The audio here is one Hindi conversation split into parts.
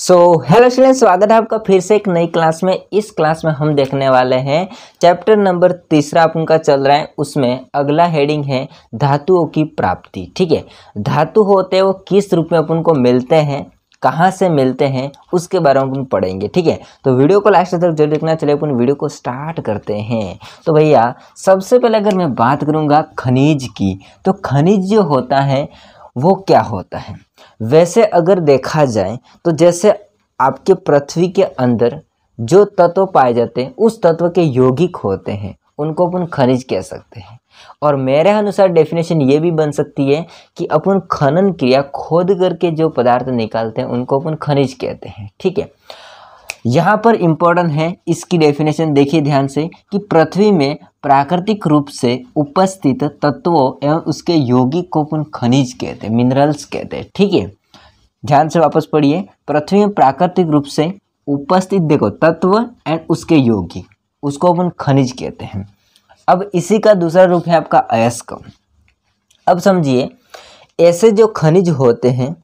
हेलो स्टूडेंट, स्वागत है आपका फिर से एक नई क्लास में। इस क्लास में हम देखने वाले हैं चैप्टर नंबर 3 अपन का चल रहा है। उसमें अगला हेडिंग है धातुओं की प्राप्ति। ठीक है, धातु होते हैं वो किस रूप में अपन को मिलते हैं, कहाँ से मिलते हैं, उसके बारे में अपन पढ़ेंगे। ठीक है, तो वीडियो को लास्ट तक जरूर देखना। चलिए अपन वीडियो को स्टार्ट करते हैं। तो भैया सबसे पहले अगर मैं बात करूँगा खनिज की, तो खनिज जो होता है वो क्या होता है। वैसे अगर देखा जाए तो जैसे आपके पृथ्वी के अंदर जो तत्व पाए जाते हैं उस तत्व के यौगिक होते हैं, उनको अपन खनिज कह सकते हैं। और मेरे अनुसार डेफिनेशन ये भी बन सकती है कि अपन खनन क्रिया खोद करके जो पदार्थ निकालते हैं उनको अपन खनिज कहते हैं। ठीक है, यहाँ पर इम्पोर्टेंट है इसकी डेफिनेशन, देखिए ध्यान से, कि पृथ्वी में प्राकृतिक रूप से उपस्थित तत्वों एवं उसके यौगिक को अपन खनिज कहते हैं, मिनरल्स कहते हैं। ठीक है, ध्यान से वापस पढ़िए, पृथ्वी में प्राकृतिक रूप से उपस्थित देखो तत्व एंड उसके यौगिक, उसको अपन खनिज कहते हैं। अब इसी का दूसरा रूप है आपका अयस्क। अब समझिए, ऐसे जो खनिज होते हैं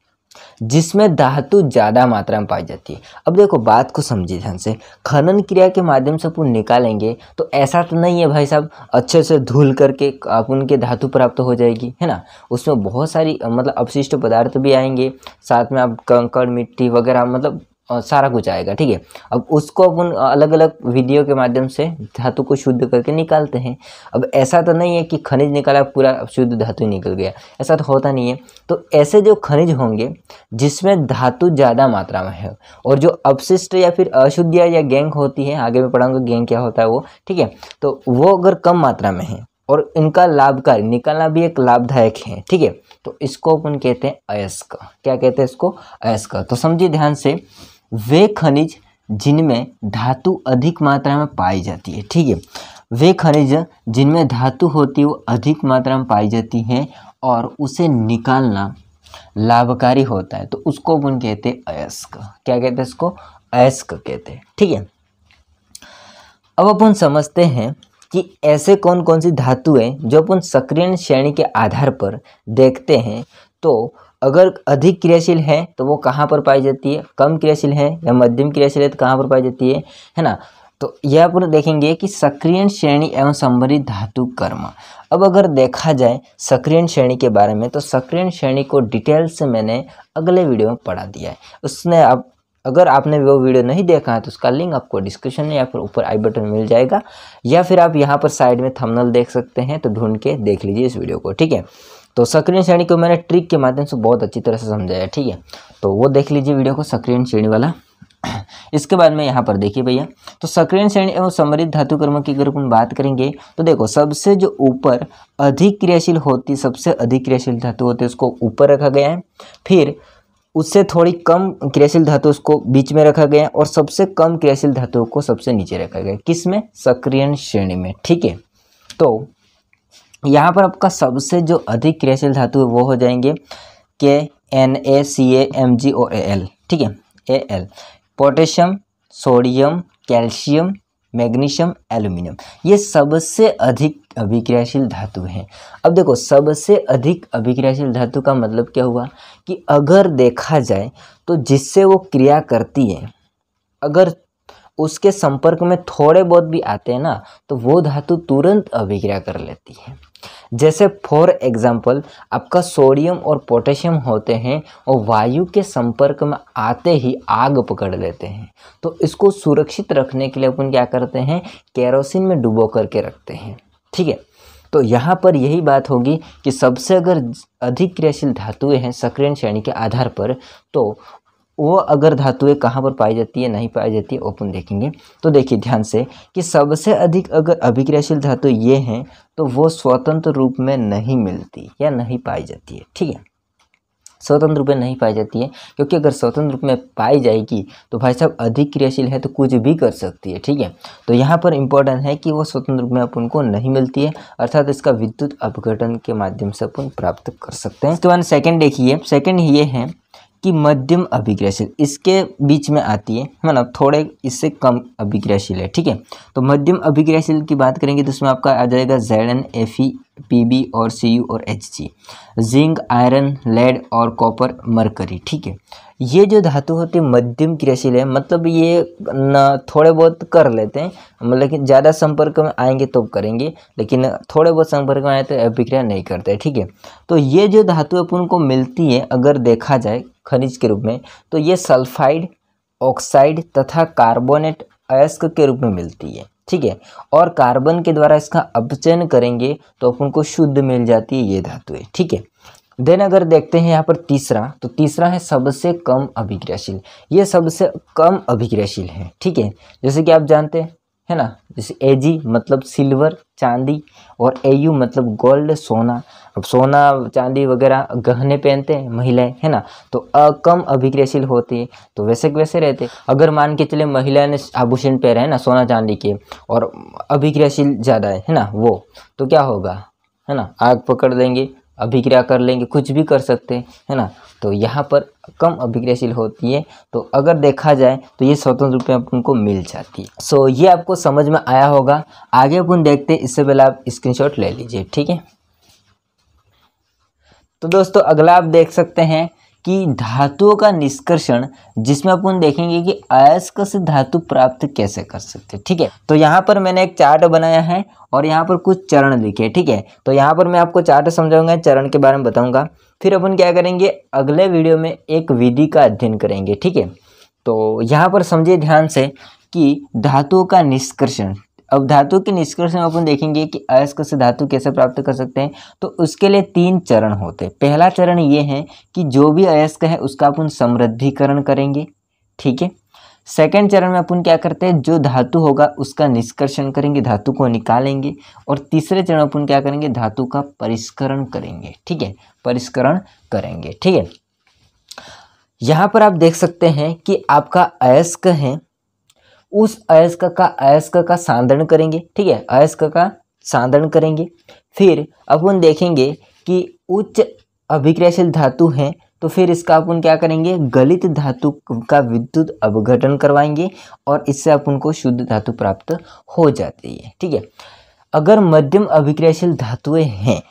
जिसमें धातु ज़्यादा मात्रा में पाई जाती है। अब देखो बात को समझिए ध्यान से, खनन क्रिया के माध्यम से अपन निकालेंगे तो ऐसा तो नहीं है भाई साहब अच्छे से धुल करके अपन के धातु प्राप्त हो जाएगी, है ना। उसमें बहुत सारी मतलब अपशिष्ट पदार्थ भी आएंगे, साथ में आप कंकड़ मिट्टी वगैरह मतलब सारा कुछ आएगा। ठीक है, अब उसको अपन अलग अलग विधियों के माध्यम से धातु को शुद्ध करके निकालते हैं। अब ऐसा तो नहीं है कि खनिज निकाला पूरा शुद्ध धातु निकल गया, ऐसा तो होता नहीं है। तो ऐसे जो खनिज होंगे जिसमें धातु ज़्यादा मात्रा में है और जो अपशिष्ट या फिर अशुद्धियाँ या गैंग होती है, आगे मैं पढ़ाऊंगा गैंग क्या होता है वो। ठीक है, तो वो अगर कम मात्रा में है और इनका लाभकारी निकालना भी एक लाभदायक है, ठीक है, तो इसको अपन कहते हैं अयस्क। क्या कहते हैं इसको? अयस्क। तो समझिए ध्यान से, वे खनिज जिनमें धातु अधिक मात्रा में पाई जाती है। ठीक है, वे खनिज जिनमें धातु होती है वो अधिक मात्रा में पाई जाती है और उसे निकालना लाभकारी होता है, तो उसको अपन कहते हैं अयस्क। क्या कहते हैं इसको? अयस्क कहते हैं। ठीक है, अब अपन समझते हैं कि ऐसे कौन कौन सी धातु है जो अपन सक्रियण श्रेणी के आधार पर देखते हैं। तो अगर अधिक क्रियाशील है तो वो कहाँ पर पाई जाती है, कम क्रियाशील है या मध्यम क्रियाशील है तो कहाँ पर पाई जाती है ना। तो यह अपन देखेंगे कि सक्रियण श्रेणी एवं संबंधित धातु कर्म। अब अगर देखा जाए सक्रियण श्रेणी के बारे में, तो सक्रियण श्रेणी को डिटेल से मैंने अगले वीडियो में पढ़ा दिया है। उसने आप अगर आपने वो वीडियो नहीं देखा है तो उसका लिंक आपको डिस्क्रिप्शन में या फिर ऊपर आई बटन में मिल जाएगा, या फिर आप यहाँ पर साइड में थंबनेल देख सकते हैं, तो ढूंढ के देख लीजिए इस वीडियो को। ठीक है, तो सक्रियण श्रेणी को मैंने ट्रिक के माध्यम से बहुत अच्छी तरह से समझाया। ठीक है, तो वो देख लीजिए वीडियो को, सक्रियण श्रेणी वाला। इसके बाद में यहाँ पर देखिए भैया, तो सक्रियण श्रेणी एवं संबंधित धातु कर्म की अगर अपन बात करेंगे तो देखो, सबसे जो ऊपर अधिक क्रियाशील होती, सबसे अधिक क्रियाशील धातु होती है उसको ऊपर रखा गया है, फिर उससे थोड़ी कम क्रियाशील धातु उसको बीच में रखा गया है और सबसे कम क्रियाशील धातु को सबसे नीचे रखा गया है। किस में? सक्रियण श्रेणी में। ठीक है, तो यहाँ पर आपका सबसे जो अधिक क्रियाशील धातु है वो हो जाएंगे के, Na, Ca, Mg और Al। ठीक है, Al, potassium, sodium, calcium, magnesium, aluminium, ये सबसे अधिक अभिक्रियाशील धातु हैं। अब देखो, सबसे अधिक अभिक्रियाशील धातु का मतलब क्या हुआ कि अगर देखा जाए तो जिससे वो क्रिया करती है, अगर उसके संपर्क में थोड़े बहुत भी आते हैं ना, तो वो धातु तुरंत अभिक्रिया कर लेती है। जैसे फॉर एग्जाम्पल आपका सोडियम और पोटेशियम होते हैं और वायु के संपर्क में आते ही आग पकड़ लेते हैं। तो इसको सुरक्षित रखने के लिए अपन क्या करते हैं, केरोसिन में डुबो करके रखते हैं। ठीक है, तो यहाँ पर यही बात होगी कि सबसे अगर अधिक क्रियाशील धातुएं हैं सक्रियण श्रेणी के आधार पर, तो वो अगर धातुएं कहाँ पर पाई जाती है, नहीं पाई जाती है, ओपन देखेंगे। तो देखिए ध्यान से कि सबसे अधिक अगर अभिक्रियाशील धातु ये हैं तो वो स्वतंत्र रूप में नहीं मिलती या नहीं पाई जाती है। ठीक है, स्वतंत्र रूप में नहीं पाई जाती है, क्योंकि अगर स्वतंत्र रूप में पाई जाएगी तो भाई साहब अधिक क्रियाशील है तो कुछ भी कर सकती है। ठीक है, तो यहाँ पर इम्पोर्टेंट है कि वो स्वतंत्र रूप में अपन को नहीं मिलती है, अर्थात इसका विद्युत अपघटन के माध्यम से अपन प्राप्त कर सकते हैं। इसके बाद सेकंड देखिए, सेकंड ये है कि मध्यम अभिक्रियाशील, इसके बीच में आती है, मतलब थोड़े इससे कम अभिक्रियाशील है। ठीक है, तो मध्यम अभिक्रियाशील की बात करेंगे तो उसमें आपका आ जाएगा Zn, Fe, Pb और Cu और Hg, जिंक, आयरन, लेड और कॉपर, मरकरी। ठीक है, ये जो धातु होती है मध्यम क्रियाशील है, मतलब ये न थोड़े बहुत कर लेते हैं, मतलब कि ज़्यादा संपर्क में आएंगे तो करेंगे, लेकिन थोड़े बहुत संपर्क में आए तो अभिक्रिया नहीं करते, ठीक है। तो ये जो धातु अपन को मिलती है अगर देखा जाए खनिज के रूप में, तो ये सल्फाइड, ऑक्साइड तथा कार्बोनेट अयस्क के रूप में मिलती है, ठीक है। और कार्बन के द्वारा इसका अपचयन करेंगे तो अपन को शुद्ध मिल जाती है ये धातुएं, ठीक है। देन अगर देखते हैं यहाँ पर तीसरा, तो तीसरा है सबसे कम अभिक्रियाशील। ये सबसे कम अभिक्रियाशील है, ठीक है। जैसे कि आप जानते हैं, है ना, जैसे Ag मतलब सिल्वर चांदी, और Au मतलब गोल्ड सोना। अब सोना चांदी वगैरह गहने पहनते हैं महिलाएं, है ना, तो कम अभिक्रियाशील होती है, तो वैसे के वैसे रहते। अगर मान के चले महिला ने आभूषण पहने हैं ना सोना चांदी के, और अभिक्रियाशील ज़्यादा है ना वो, तो क्या होगा, है ना, आग पकड़ देंगे, अभिक्रिया कर लेंगे, कुछ भी कर सकते हैं, है ना। तो यहाँ पर कम अभिक्रियाशील होती है, तो अगर देखा जाए तो ये स्वतंत्र रूप में अपन को मिल जाती है। सो ये आपको समझ में आया होगा। आगे अपन देखते हैं, इससे पहले आप स्क्रीनशॉट ले लीजिए, ठीक है। तो दोस्तों अगला आप देख सकते हैं कि धातुओं का निष्कर्षण, जिसमें अपन देखेंगे कि अयस्क से धातु प्राप्त कैसे कर सकते हैं, ठीक है। तो यहाँ पर मैंने एक चार्ट बनाया है और यहाँ पर कुछ चरण लिखे, ठीक है। तो यहाँ पर मैं आपको चार्ट समझाऊंगा, चरण के बारे में बताऊंगा। फिर अपन क्या करेंगे, अगले वीडियो में एक विधि का अध्ययन करेंगे, ठीक है। तो यहाँ पर समझिए ध्यान से कि धातुओं का निष्कर्षण। अब धातु के निष्कर्षण में अपन देखेंगे कि अयस्क से धातु कैसे प्राप्त कर सकते हैं। तो उसके लिए 3 चरण होते हैं। पहला चरण ये है कि जो भी अयस्क है उसका अपन समृद्धिकरण करेंगे, ठीक है। सेकंड चरण में अपन क्या करते हैं, जो धातु होगा उसका निष्कर्षण करेंगे, धातु को निकालेंगे। और तीसरे चरण में अपन क्या करेंगे, धातु का परिष्करण करेंगे, ठीक है, परिष्करण करेंगे, ठीक है। यहाँ पर आप देख सकते हैं कि आपका अयस्क है, उस अयस्क का सांद्रण करेंगे, ठीक है, अयस्क का सांद्रण करेंगे। फिर अपन देखेंगे कि उच्च अभिक्रियाशील धातु है, तो फिर इसका अपन क्या करेंगे, गलित धातु का विद्युत अपघटन करवाएंगे और इससे अपन को शुद्ध धातु प्राप्त हो जाती है, ठीक है। अगर मध्यम अभिक्रियाशील धातुएं हैं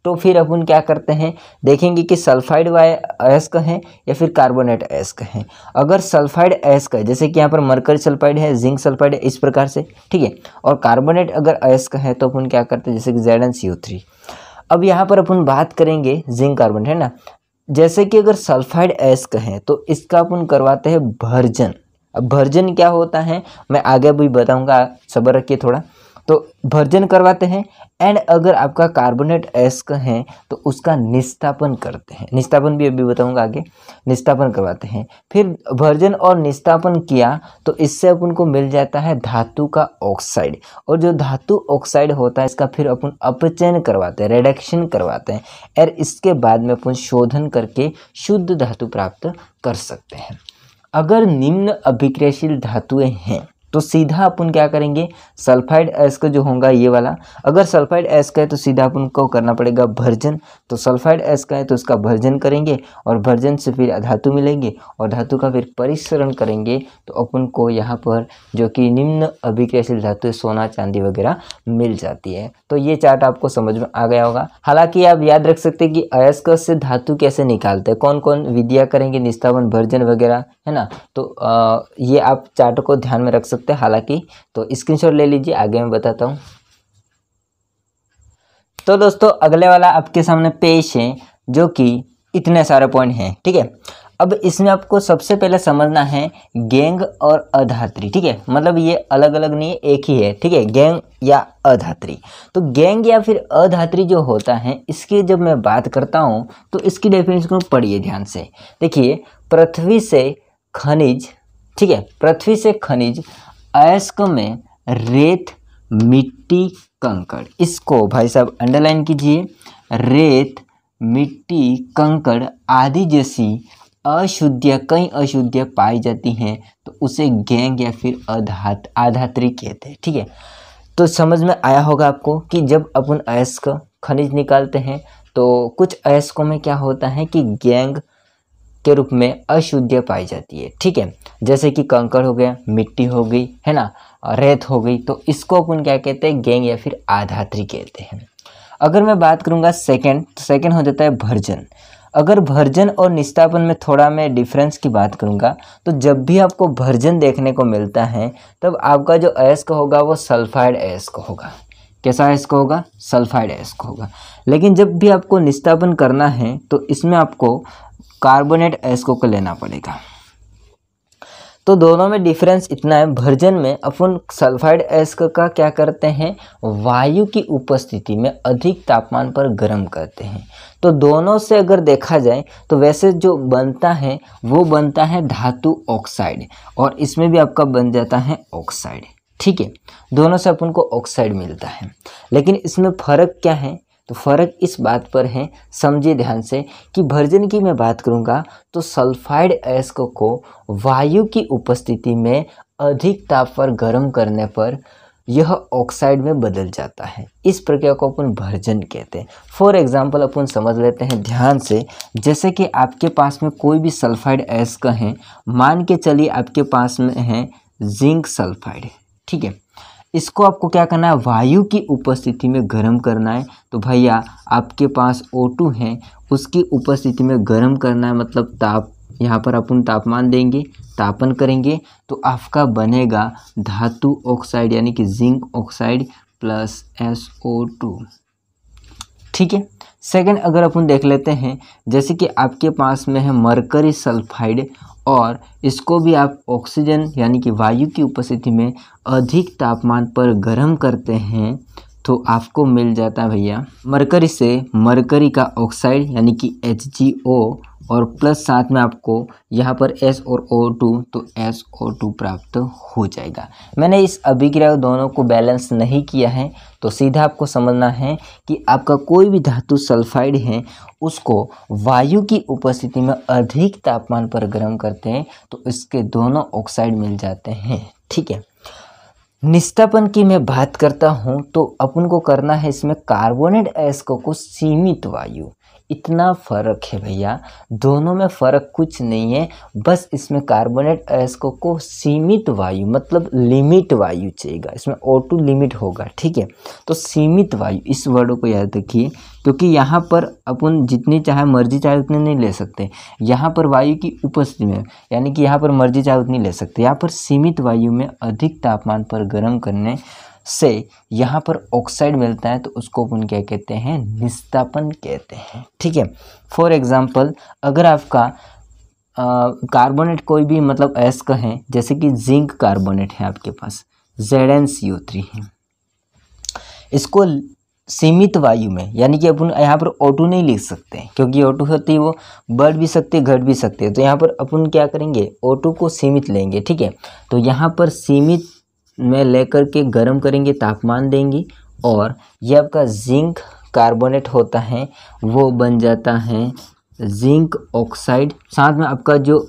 तो फिर अपन क्या करते हैं, देखेंगे कि सल्फाइड अयस्क है या फिर कार्बोनेट अयस्क है। अगर सल्फाइड अयस्क है, जैसे कि यहाँ पर मरकरी सल्फाइड है, जिंक सल्फाइड है, इस प्रकार से, ठीक है। और कार्बोनेट अगर अयस्क है तो अपन क्या करते हैं, जैसे कि ZnCO3। अब यहाँ पर अपन बात करेंगे जिंक कार्बोनेट, है ना। जैसे कि अगर सल्फाइड अयस्क है तो इसका अपन करवाते हैं भर्जन। अब भर्जन क्या होता है मैं आगे भी बताऊँगा, सब्र रखिए थोड़ा। तो भर्जन करवाते हैं। एंड अगर आपका कार्बोनेट अयस्क है तो उसका निस्तापन करते हैं, निस्तापन भी अभी बताऊंगा आगे, निस्तापन करवाते हैं। फिर भर्जन और निस्तापन किया तो इससे अपन को मिल जाता है धातु का ऑक्साइड, और जो धातु ऑक्साइड होता है इसका फिर अपन अपचयन करवाते हैं, रिडक्शन करवाते हैं, और इसके बाद में अपन शोधन करके शुद्ध धातु प्राप्त कर सकते हैं। अगर निम्न अभिक्रियाशील धातुएं हैं तो सीधा अपन क्या करेंगे, सल्फाइड अयस्क जो होगा ये वाला, अगर सल्फाइड अयस्क है तो सीधा अपन को करना पड़ेगा भर्जन। तो सल्फाइड अयस्क है तो उसका भर्जन करेंगे और भर्जन से फिर धातु मिलेंगे और धातु का फिर परिष्करण करेंगे तो अपन को यहाँ पर जो कि निम्न अभिक्रियाशील धातु सोना चांदी वगैरह मिल जाती है। तो ये चार्ट आपको समझ में आ गया होगा। हालांकि आप याद रख सकते हैं कि अयस्क से धातु कैसे निकालते हैं, कौन कौन विधियाँ करेंगे, निस्तापन, भर्जन वगैरह, है ना। तो ये आप चार्ट को ध्यान में रख सकते हैं। हालांकि तो स्क्रीनशॉट ले लीजिए, आगे मैं बताता हूं। तो दोस्तों अगले वाला आपके सामने पेश है जो कि इतने सारे पॉइंट हैं, ठीक है। अब इसमें आपको सबसे पहले समझना है गैंग और अधात्री, ठीक है। मतलब ये अलग अलग नहीं है, एक ही है, ठीक है, गैंग या अधात्री। तो गैंग या फिर अधात्री जो होता है, इसकी जब मैं बात करता हूं तो इसकी डेफिनेशन को पढ़िए ध्यान से। देखिए, पृथ्वी से खनिज, ठीक है, पृथ्वी से खनिज अयस्क में रेत, मिट्टी, कंकड़, इसको भाई साहब अंडरलाइन कीजिए, रेत, मिट्टी, कंकड़ आदि जैसी अशुद्धियाँ, कई अशुद्धियाँ पाई जाती हैं तो उसे गैंग या फिर अधात्री कहते हैं, ठीक है। तो समझ में आया होगा आपको कि जब अपन अयस्क खनिज निकालते हैं तो कुछ अयस्कों में क्या होता है कि गैंग के रूप में अशुद्धियाँ पाई जाती है, ठीक है। जैसे कि कंकड़ हो गया, मिट्टी हो गई, है ना, रेत हो गई, तो इसको अपन क्या कहते हैं, गैंग या फिर अधात्री कहते हैं। अगर मैं बात करूंगा सेकंड, तो सेकंड हो जाता है भर्जन। अगर भर्जन और निस्तापन में थोड़ा मैं डिफरेंस की बात करूँगा, तो जब भी आपको भर्जन देखने को मिलता है तब आपका जो अयस्क होगा वो सल्फाइड अयस्क होगा। कैसा अयस्क होगा? सल्फाइड अयस्क होगा। लेकिन जब भी आपको निस्तापन करना है तो इसमें आपको कार्बोनेट अयस्कों को लेना पड़ेगा। तो दोनों में डिफरेंस इतना है, भर्जन में अपन सल्फाइड अयस्क का क्या करते हैं, वायु की उपस्थिति में अधिक तापमान पर गर्म करते हैं। तो दोनों से अगर देखा जाए तो वैसे जो बनता है वो बनता है धातु ऑक्साइड, और इसमें भी आपका बन जाता है ऑक्साइड। ठीक है, दोनों से अपन को ऑक्साइड मिलता है। लेकिन इसमें फ़र्क क्या है? तो फ़र्क इस बात पर है, समझिए ध्यान से, कि भर्जन की मैं बात करूँगा तो सल्फाइड अयस्क को वायु की उपस्थिति में अधिक ताप पर गर्म करने पर यह ऑक्साइड में बदल जाता है। इस प्रक्रिया को अपन भर्जन कहते हैं। फॉर एग्जांपल अपन समझ लेते हैं ध्यान से, जैसे कि आपके पास में कोई भी सल्फाइड अयस्क है, मान के चलिए आपके पास में है जिंक सल्फाइड। ठीक है, इसको आपको क्या करना है, वायु की उपस्थिति में गर्म करना है। तो भैया आपके पास O2 है, उसकी उपस्थिति में गर्म करना है, मतलब ताप, यहाँ पर अपन तापमान देंगे, तापन करेंगे तो आपका बनेगा धातु ऑक्साइड यानी कि जिंक ऑक्साइड प्लस SO2। ठीक है, सेकंड अगर अपन देख लेते हैं, जैसे कि आपके पास में है मरकरी सल्फाइड, और इसको भी आप ऑक्सीजन यानी कि वायु की उपस्थिति में अधिक तापमान पर गर्म करते हैं तो आपको मिल जाता है भैया मरकरी से मरकरी का ऑक्साइड यानी कि HgO, और प्लस साथ में आपको यहाँ पर S और O2, तो SO2 प्राप्त हो जाएगा। मैंने इस अभिक्रिया दोनों को बैलेंस नहीं किया है, तो सीधा आपको समझना है कि आपका कोई भी धातु सल्फाइड है उसको वायु की उपस्थिति में अधिक तापमान पर गर्म करते हैं तो इसके दोनों ऑक्साइड मिल जाते हैं। ठीक है, निस्तापन की मैं बात करता हूँ तो अपन को करना है इसमें कार्बोनेट अयस्कों को सीमित वायु। इतना फ़र्क है भैया, दोनों में फ़र्क कुछ नहीं है, बस इसमें कार्बोनेट अयस्कों को सीमित वायु मतलब लिमिट वायु चाहिएगा, इसमें O2 लिमिट होगा। ठीक है, तो सीमित वायु इस वर्ड को याद रखिए, क्योंकि यहाँ पर अपन जितनी चाहे मर्जी चाहे उतनी नहीं ले सकते। यहाँ पर वायु की उपस्थिति में यानी कि यहाँ पर मर्जी चाहे उतनी ले सकते, यहाँ पर सीमित वायु में अधिक तापमान पर गर्म करने से यहाँ पर ऑक्साइड मिलता है, तो उसको अपन क्या कहते हैं, निस्तापन कहते हैं। ठीक है, फॉर एग्जांपल अगर आपका कार्बोनेट कोई भी मतलब अयस्क है, जैसे कि जिंक कार्बोनेट है आपके पास, ZnCO3 है, इसको सीमित वायु में यानी कि अपन यहाँ पर O2 नहीं लिख सकते, क्योंकि O2 होती है वो बढ़ भी सकती है घट भी सकती है, तो यहाँ पर अपन क्या करेंगे, O2 को सीमित लेंगे। ठीक है, तो यहाँ पर सीमित में लेकर के गर्म करेंगे, तापमान देंगे, और ये आपका जिंक कार्बोनेट होता है वो बन जाता है जिंक ऑक्साइड। साथ में आपका जो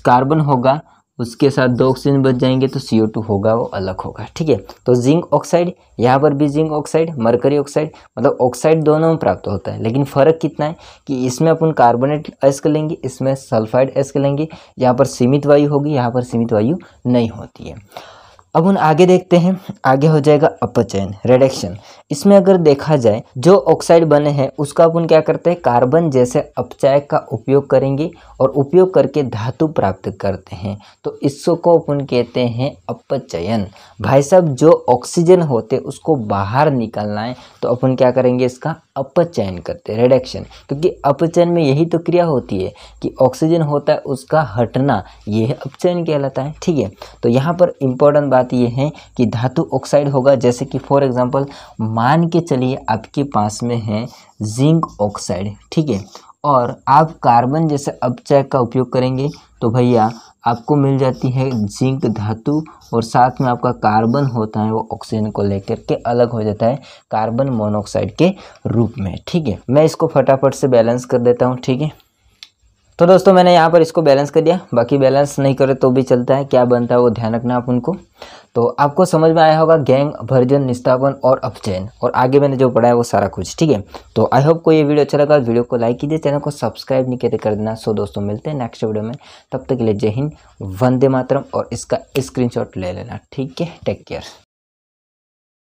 कार्बन होगा उसके साथ 2 ऑक्सीजन बच जाएंगे तो CO2 होगा वो अलग होगा। ठीक है, तो जिंक ऑक्साइड, यहाँ पर भी जिंक ऑक्साइड, मरकरी ऑक्साइड, मतलब ऑक्साइड दोनों में प्राप्त होता है। लेकिन फ़र्क कितना है कि इसमें अपन कार्बोनेट अयस्क लेंगे, इसमें सल्फाइड अयस्क लेंगे, यहाँ पर सीमित वायु होगी, यहाँ पर सीमित वायु नहीं होती है। अब उन आगे देखते हैं, आगे हो जाएगा अपचयन, रिडक्शन। इसमें अगर देखा जाए जो ऑक्साइड बने हैं उसका अपन क्या करते हैं, कार्बन जैसे अपचायक का उपयोग करेंगे और उपयोग करके धातु प्राप्त करते हैं, तो इसको अपन कहते हैं अपचयन। भाई साहब जो ऑक्सीजन होते उसको बाहर निकालना है तो अपन क्या करेंगे, इसका अपचयन करते हैं, रिडक्शन। क्योंकि अपचयन में यही तो क्रिया होती है कि ऑक्सीजन होता है उसका हटना, ये अपचयन कहलाता है। ठीक है, तो यहाँ पर इम्पोर्टेंट बात ये है कि धातु ऑक्साइड होगा, जैसे कि फॉर एग्जांपल मान के चलिए आपके पास में है जिंक ऑक्साइड। ठीक है, और आप कार्बन जैसे अपचायक का उपयोग करेंगे तो भैया आपको मिल जाती है जिंक धातु, और साथ में आपका कार्बन होता है वो ऑक्सीजन को लेकर के अलग हो जाता है कार्बन मोनोऑक्साइड के रूप में। ठीक है, मैं इसको फटाफट से बैलेंस कर देता हूँ। ठीक है, तो दोस्तों मैंने यहाँ पर इसको बैलेंस कर दिया, बाकी बैलेंस नहीं करे तो भी चलता है, क्या बनता है वो ध्यान रखना आप उनको। तो आपको समझ में आया होगा गैंग, भर्जन, निस्तापन और अपचयन, और आगे मैंने जो पढ़ा है वो सारा कुछ। ठीक है, तो आई होप को ये वीडियो अच्छा लगा, वीडियो को लाइक कीजिए, चैनल को सब्सक्राइब नहीं किया तो कर देना। सो दोस्तों मिलते हैं नेक्स्ट वीडियो में, तब तक के लिए जय हिंद, वंदे मातरम, और इसका स्क्रीनशॉट ले लेना। ठीक है, टेक केयर।